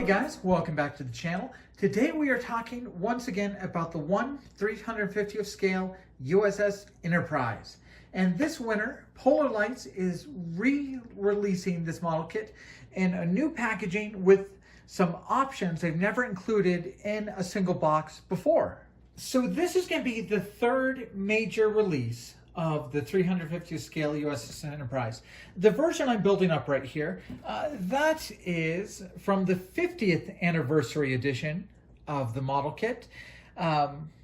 guys, welcome back to the channel. Today we are talking once again about the 1/350th scale USS Enterprise. And this winter, Polar Lights is re-releasing this model kit in a new packaging with some options they've never included in a single box before. So this is going to be the third major release of the 350th scale USS Enterprise. The version I'm building up right here, that is from the 50th anniversary edition of the model kit.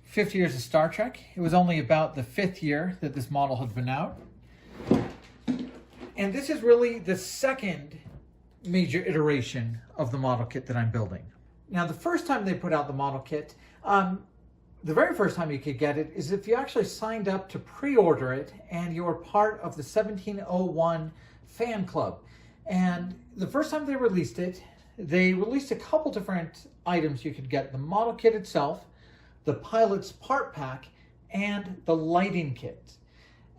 50 years of Star Trek. It was only about the 5th year that this model had been out. And this is really the second major iteration of the model kit that I'm building. Now, the first time they put out the model kit, the very first time you could get it is if you actually signed up to pre-order it and you were part of the 1701 fan club. And the first time they released it, they released a couple different items you could get. The model kit itself, the pilot's part pack, and the lighting kit.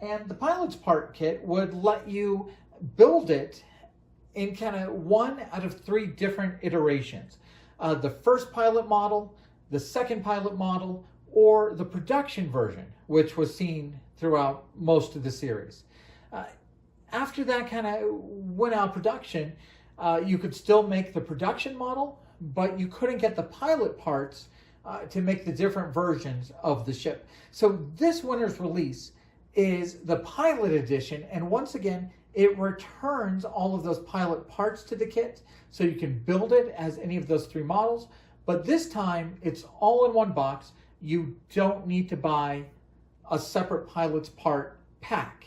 And the pilot's part kit would let you build it in kind of 1 out of 3 different iterations. The first pilot model, the second pilot model, or the production version, which was seen throughout most of the series. After that kind of went out production, you could still make the production model, but you couldn't get the pilot parts to make the different versions of the ship. So this winter's release is the pilot edition, and once again, it returns all of those pilot parts to the kit, so you can build it as any of those 3 models, but this time it's all in one box. You don't need to buy a separate pilot's part pack.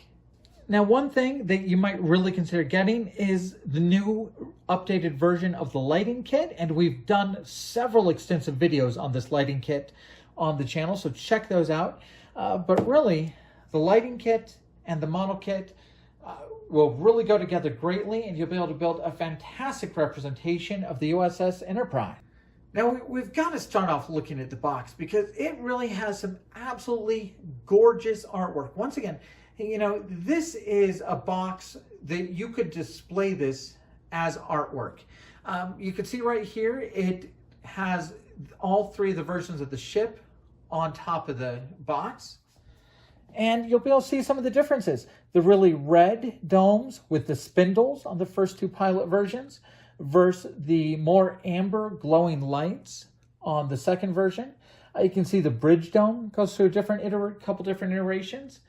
Now, one thing that you might really consider getting is the new updated version of the lighting kit, and we've done several extensive videos on this lighting kit on the channel, so check those out. But really, the lighting kit and the model kit will really go together greatly, and you'll be able to build a fantastic representation of the USS Enterprise. Now, we've got to start off looking at the box because it really has some absolutely gorgeous artwork. Once again, you know, this is a box that you could display this as artwork. You can see right here, it has all 3 of the versions of the ship on top of the box. And you'll be able to see some of the differences. The really red domes with the spindles on the first 2 pilot versions versus the more amber glowing lights on the second version. You can see the bridge dome goes through a couple different iterations,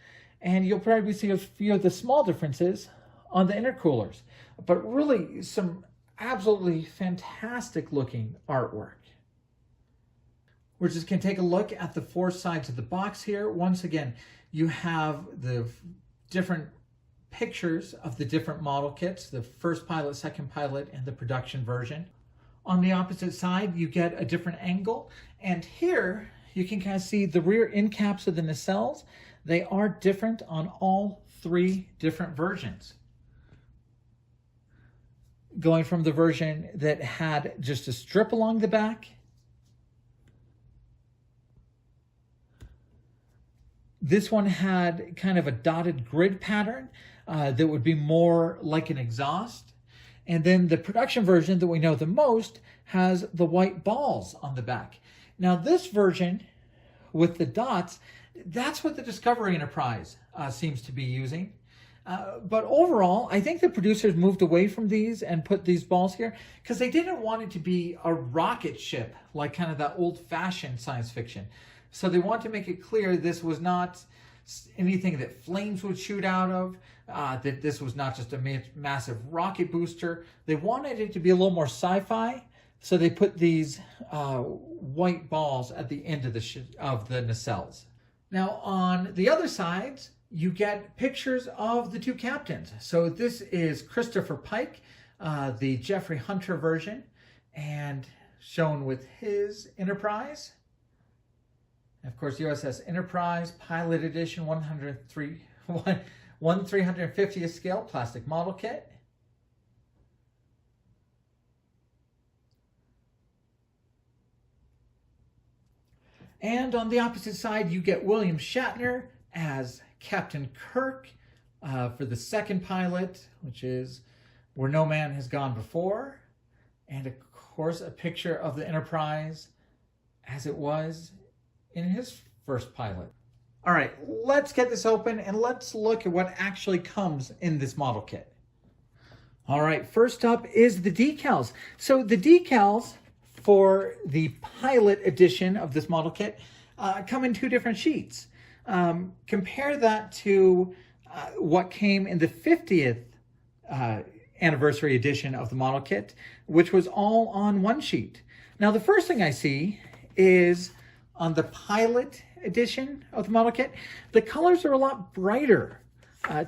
and you'll probably see a few of the small differences on the intercoolers. But really some absolutely fantastic looking artwork. We're just going to take a look at the 4 sides of the box here. Once again, you have the different pictures of the different model kits, the first pilot, second pilot, and the production version. On the opposite side, you get a different angle, and here you can kind of see the rear end caps of the nacelles. They are different on all 3 different versions. Going from the version that had just a strip along the back, this one had kind of a dotted grid pattern that would be more like an exhaust. And then the production version that we know the most has the white balls on the back. Now this version with the dots, that's what the Discovery Enterprise seems to be using. But overall, I think the producers moved away from these and put these balls here because they didn't want it to be a rocket ship like kind of that old-fashioned science fiction. So they want to make it clear this was not anything that flames would shoot out of, that this was not just a massive rocket booster. They wanted it to be a little more sci-fi, so they put these white balls at the end of the nacelles. Now on the other sides, you get pictures of the 2 captains. So this is Christopher Pike, the Jeffrey Hunter version, and shown with his Enterprise. Of course, USS Enterprise, Pilot Edition, 1/350th scale plastic model kit. And on the opposite side, you get William Shatner as Captain Kirk for the second pilot, which is Where No Man Has Gone Before. And of course, a picture of the Enterprise as it was in his first pilot. All right, let's get this open and let's look at what actually comes in this model kit. All right, first up is the decals. So the decals for the pilot edition of this model kit come in two different sheets. Compare that to what came in the 50th anniversary edition of the model kit, which was all on one sheet. Now, the first thing I see is on the pilot edition of the model kit, the colors are a lot brighter.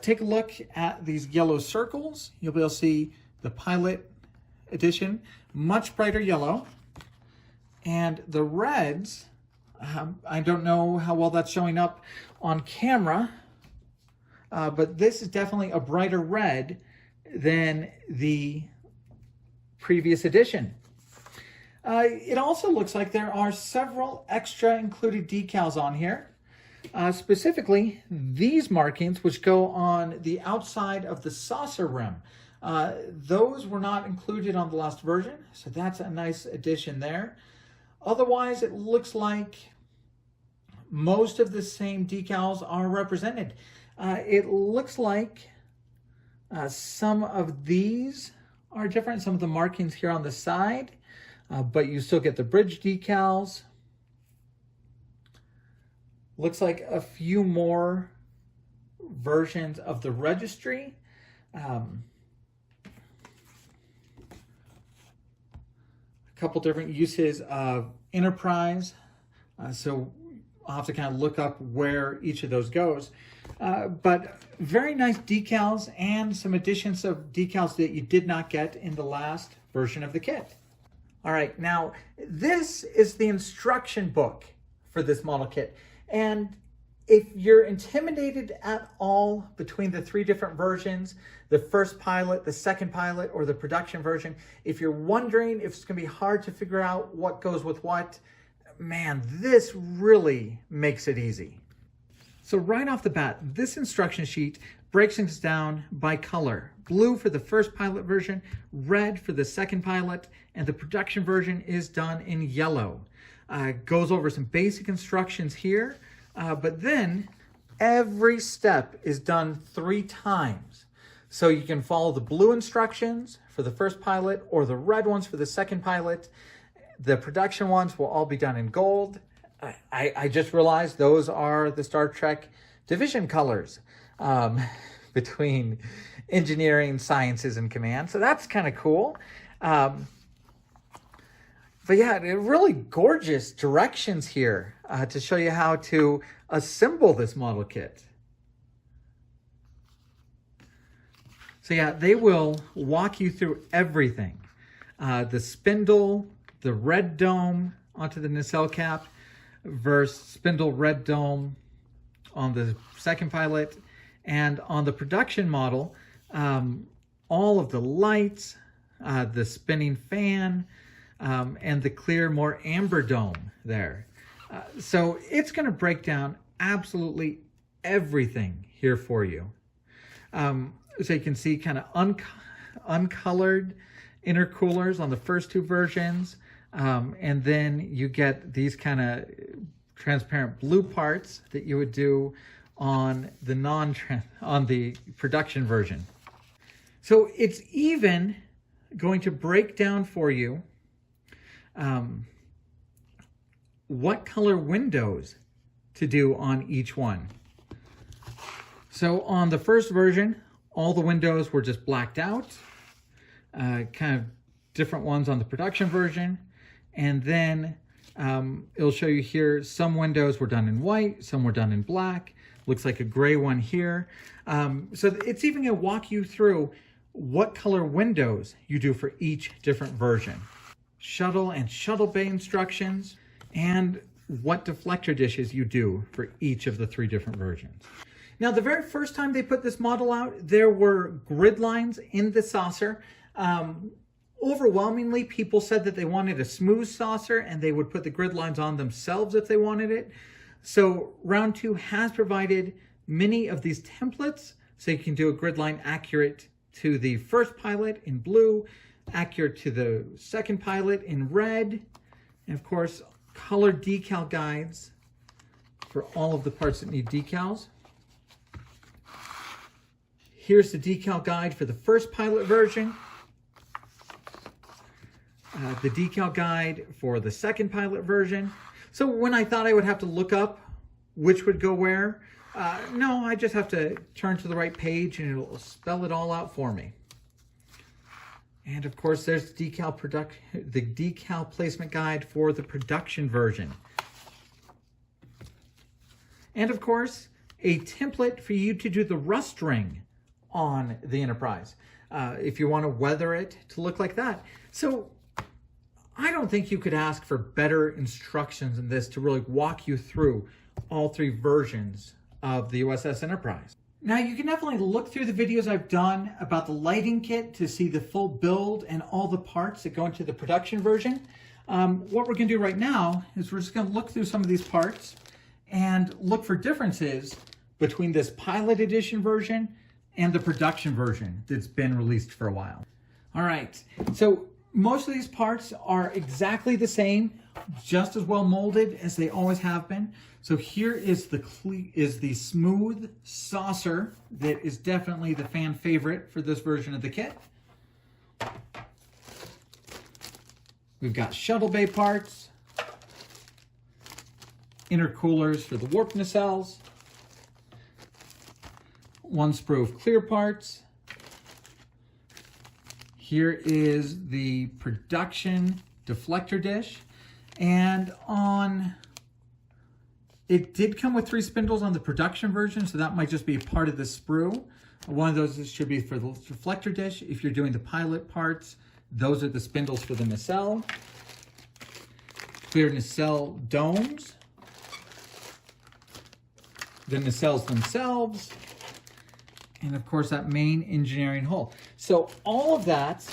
Take a look at these yellow circles. You'll be able to see the pilot edition, much brighter yellow. And the reds, I don't know how well that's showing up on camera, but this is definitely a brighter red than the previous edition. It also looks like there are several extra included decals on here. Specifically, these markings which go on the outside of the saucer rim. Those were not included on the last version, so that's a nice addition there. Otherwise, it looks like most of the same decals are represented. It looks like some of these are different, some of the markings here on the side, but you still get the bridge decals. Looks like a few more versions of the registry. A couple different uses of Enterprise. So I'll have to kind of look up where each of those goes. But very nice decals and some additions of decals that you did not get in the last version of the kit. All right, now this is the instruction book for this model kit. And if you're intimidated at all between the three different versions, the first pilot, the second pilot, or the production version, if you're wondering if it's going to be hard to figure out what goes with what, man, this really makes it easy. So right off the bat, this instruction sheet breaks things down by color. Blue for the first pilot version, red for the second pilot, and the production version is done in yellow. Goes over some basic instructions here, but then every step is done 3 times. So you can follow the blue instructions for the first pilot or the red ones for the second pilot. The production ones will all be done in gold. I just realized those are the Star Trek division colors between engineering, sciences, and command. So that's kind of cool. But yeah, really gorgeous directions here to show you how to assemble this model kit. So yeah, they will walk you through everything. The spindle, the red dome onto the nacelle cap versus spindle red dome on the second pilot, and on the production model, all of the lights, the spinning fan, and the clear, more amber dome there. So it's going to break down absolutely everything here for you. So you can see kind of uncolored intercoolers on the first 2 versions. And then you get these kind of transparent blue parts that you would do on the production version. So it's even going to break down for you what color windows to do on each one. So on the first version, all the windows were just blacked out, kind of different ones on the production version. And then it'll show you here, some windows were done in white, some were done in black. Looks like a gray one here. So it's even going to walk you through what color windows you do for each different version. Shuttle and shuttle bay instructions, and what deflector dishes you do for each of the 3 different versions. Now, the very first time they put this model out, there were grid lines in the saucer. Overwhelmingly, people said that they wanted a smooth saucer and they would put the grid lines on themselves if they wanted it. So Round 2 has provided many of these templates so you can do a grid line accurate to the first pilot in blue, accurate to the second pilot in red. And of course, colored decal guides for all of the parts that need decals. Here's the decal guide for the first pilot version. The decal guide for the second pilot version. So when I thought I would have to look up which would go where, no, I just have to turn to the right page and it'll spell it all out for me. And of course, there's the decal placement guide for the production version. And of course, a template for you to do the rust ring on the Enterprise, if you want to weather it to look like that. So I don't think you could ask for better instructions in this to really walk you through all three versions of the USS Enterprise. Now you can definitely look through the videos I've done about the lighting kit to see the full build and all the parts that go into the production version. What we're going to do right now is we're just going to look through some of these parts and look for differences between this pilot edition version and the production version that's been released for a while. All right, so most of these parts are exactly the same, just as well molded as they always have been. So here is the smooth saucer that is definitely the fan favorite for this version of the kit. We've got shuttle bay parts, intercoolers for the warp nacelles, one sprue of clear parts. Here is the production deflector dish, and it did come with 3 spindles on the production version, so that might just be a part of the sprue. One of those should be for the deflector dish. If you're doing the pilot parts, those are the spindles for the nacelle. Clear nacelle domes, the nacelles themselves, and of course that main engineering hull. So all of that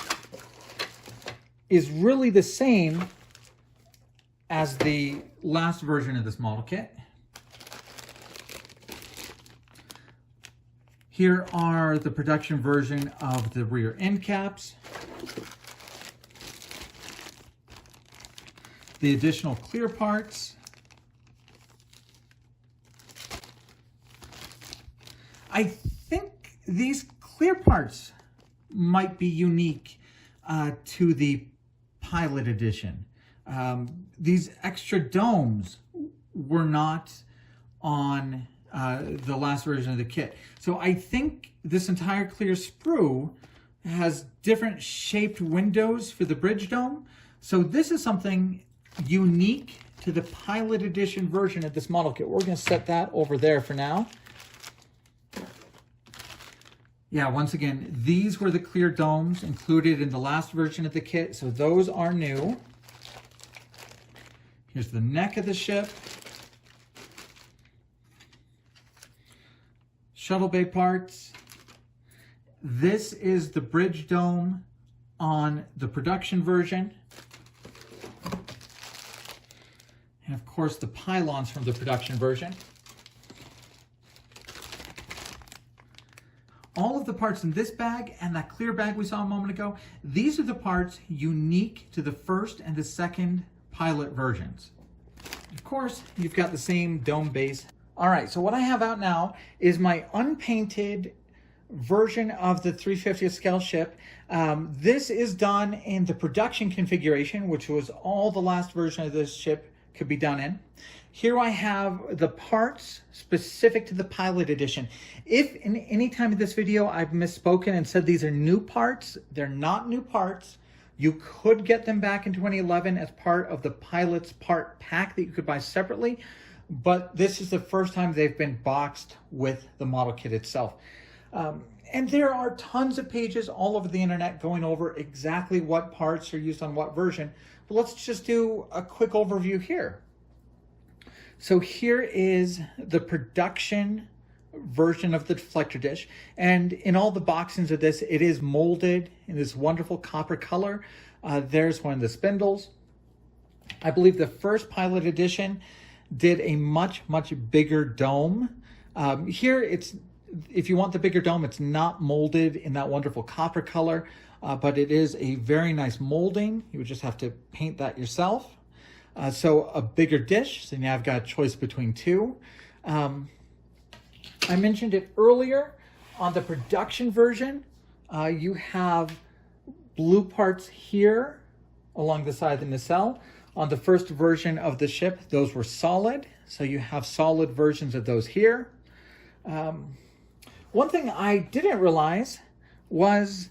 is really the same as the last version of this model kit. Here are the production version of the rear end caps, the additional clear parts, I think these clear parts might be unique to the pilot edition. These extra domes were not on the last version of the kit. So I think this entire clear sprue has different shaped windows for the bridge dome. So this is something unique to the pilot edition version of this model kit. We're going to set that over there for now. Yeah, once again, these were the clear domes included in the last version of the kit, so those are new. Here's the neck of the ship. Shuttle bay parts. This is the bridge dome on the production version. And of course the pylons from the production version. All of the parts in this bag and that clear bag we saw a moment ago, these are the parts unique to the first and the second pilot versions. Of course, you've got the same dome base. All right, so what I have out now is my unpainted version of the 350th scale ship. This is done in the production configuration, which was all the last version of this ship could be done in. Here I have the parts specific to the pilot edition. If in any time in this video I've misspoken and said these are new parts, they're not new parts. You could get them back in 2011 as part of the pilot's part pack that you could buy separately, but this is the first time they've been boxed with the model kit itself. And there are tons of pages all over the internet going over exactly what parts are used on what version, but let's just do a quick overview here. So here is the production version of the deflector dish, and in all the boxings of this, it is molded in this wonderful copper color. There's one of the spindles. I believe the first pilot edition did a much bigger dome. Here if you want the bigger dome, it's not molded in that wonderful copper color, but it is a very nice molding. You would just have to paint that yourself. So a bigger dish, so now I've got a choice between two. I mentioned it earlier, on the production version, you have blue parts here along the side of the nacelle. On the first version of the ship, those were solid, so you have solid versions of those here. One thing I didn't realize was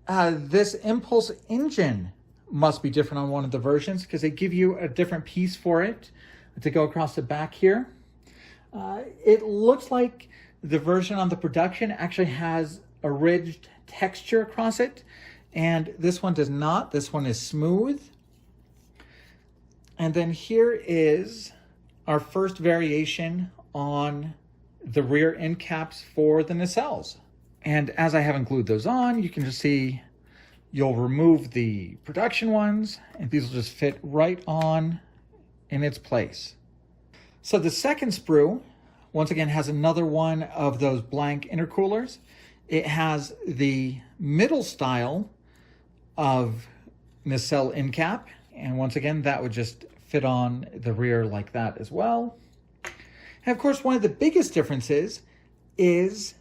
this impulse engine must be different on one of the versions, because they give you a different piece for it to go across the back here. It looks like the version on the production actually has a ridged texture across it, and this one does not. This one is smooth. And then here is our first variation on the rear end caps for the nacelles. And as I haven't glued those on, you can just see you'll remove the production ones, and these will just fit right on in its place. So the second sprue, once again, has another one of those blank intercoolers. It has the middle style of nacelle end cap, and once again, that would just fit on the rear like that as well. And of course, one of the biggest differences is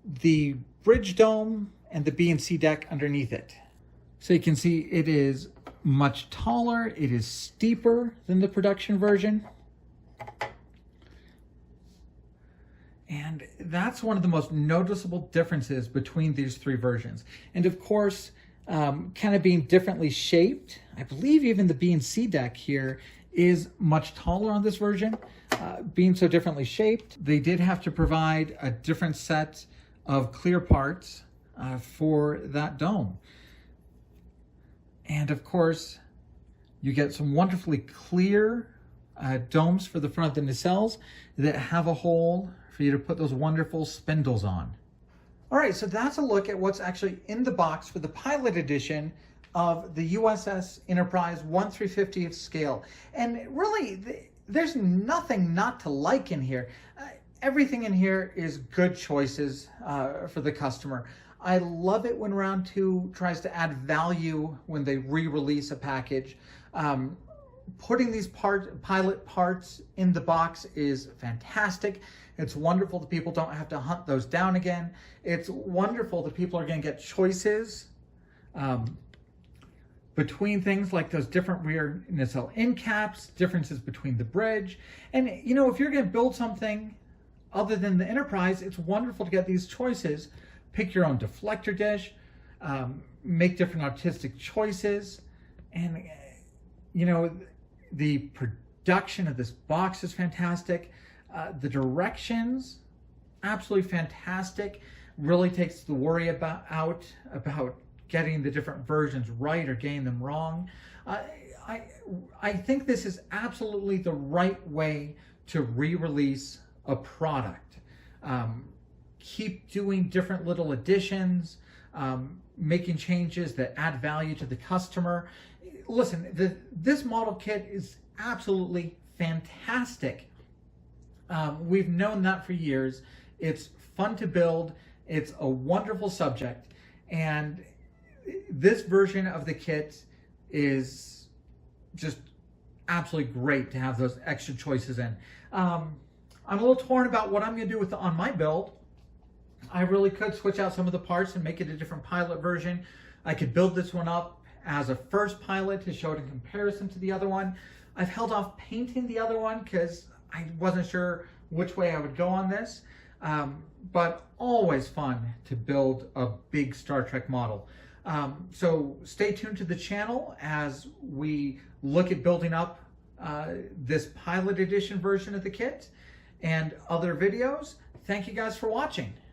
the bridge dome and the B and C deck underneath it. So you can see it is much taller, it is steeper than the production version. And that's one of the most noticeable differences between these three versions. And of course, kind of being differently shaped, I believe even the B and C deck here is much taller on this version. Being so differently shaped, they did have to provide a different set of clear parts for that dome. And of course, you get some wonderfully clear domes for the front of the nacelles that have a hole for you to put those wonderful spindles on. All right, so that's a look at what's actually in the box for the pilot edition of the USS Enterprise 1/350th scale. And really, there's nothing not to like in here. Everything in here is good choices for the customer. I love it when Round 2 tries to add value when they re-release a package. Putting these pilot parts in the box is fantastic. It's wonderful that people don't have to hunt those down again. It's wonderful that people are going to get choices between things like those different rear nacelle end caps, differences between the bridge. And you know, if you're going to build something other than the Enterprise, it's wonderful to get these choices. Pick your own deflector dish, make different artistic choices. And you know, the production of this box is fantastic. The directions, absolutely fantastic. Really takes the worry about getting the different versions right or getting them wrong. I think this is absolutely the right way to re-release a product. Keep doing different little additions, making changes that add value to the customer. Listen, this model kit is absolutely fantastic. We've known that for years. It's fun to build. It's a wonderful subject. And this version of the kit is just absolutely great to have those extra choices in. I'm a little torn about what I'm going to do on my build. I really could switch out some of the parts and make it a different pilot version. I could build this one up as a first pilot to show it in comparison to the other one. I've held off painting the other one because I wasn't sure which way I would go on this. But always fun to build a big Star Trek model. So stay tuned to the channel as we look at building up this pilot edition version of the kit and other videos. Thank you guys for watching.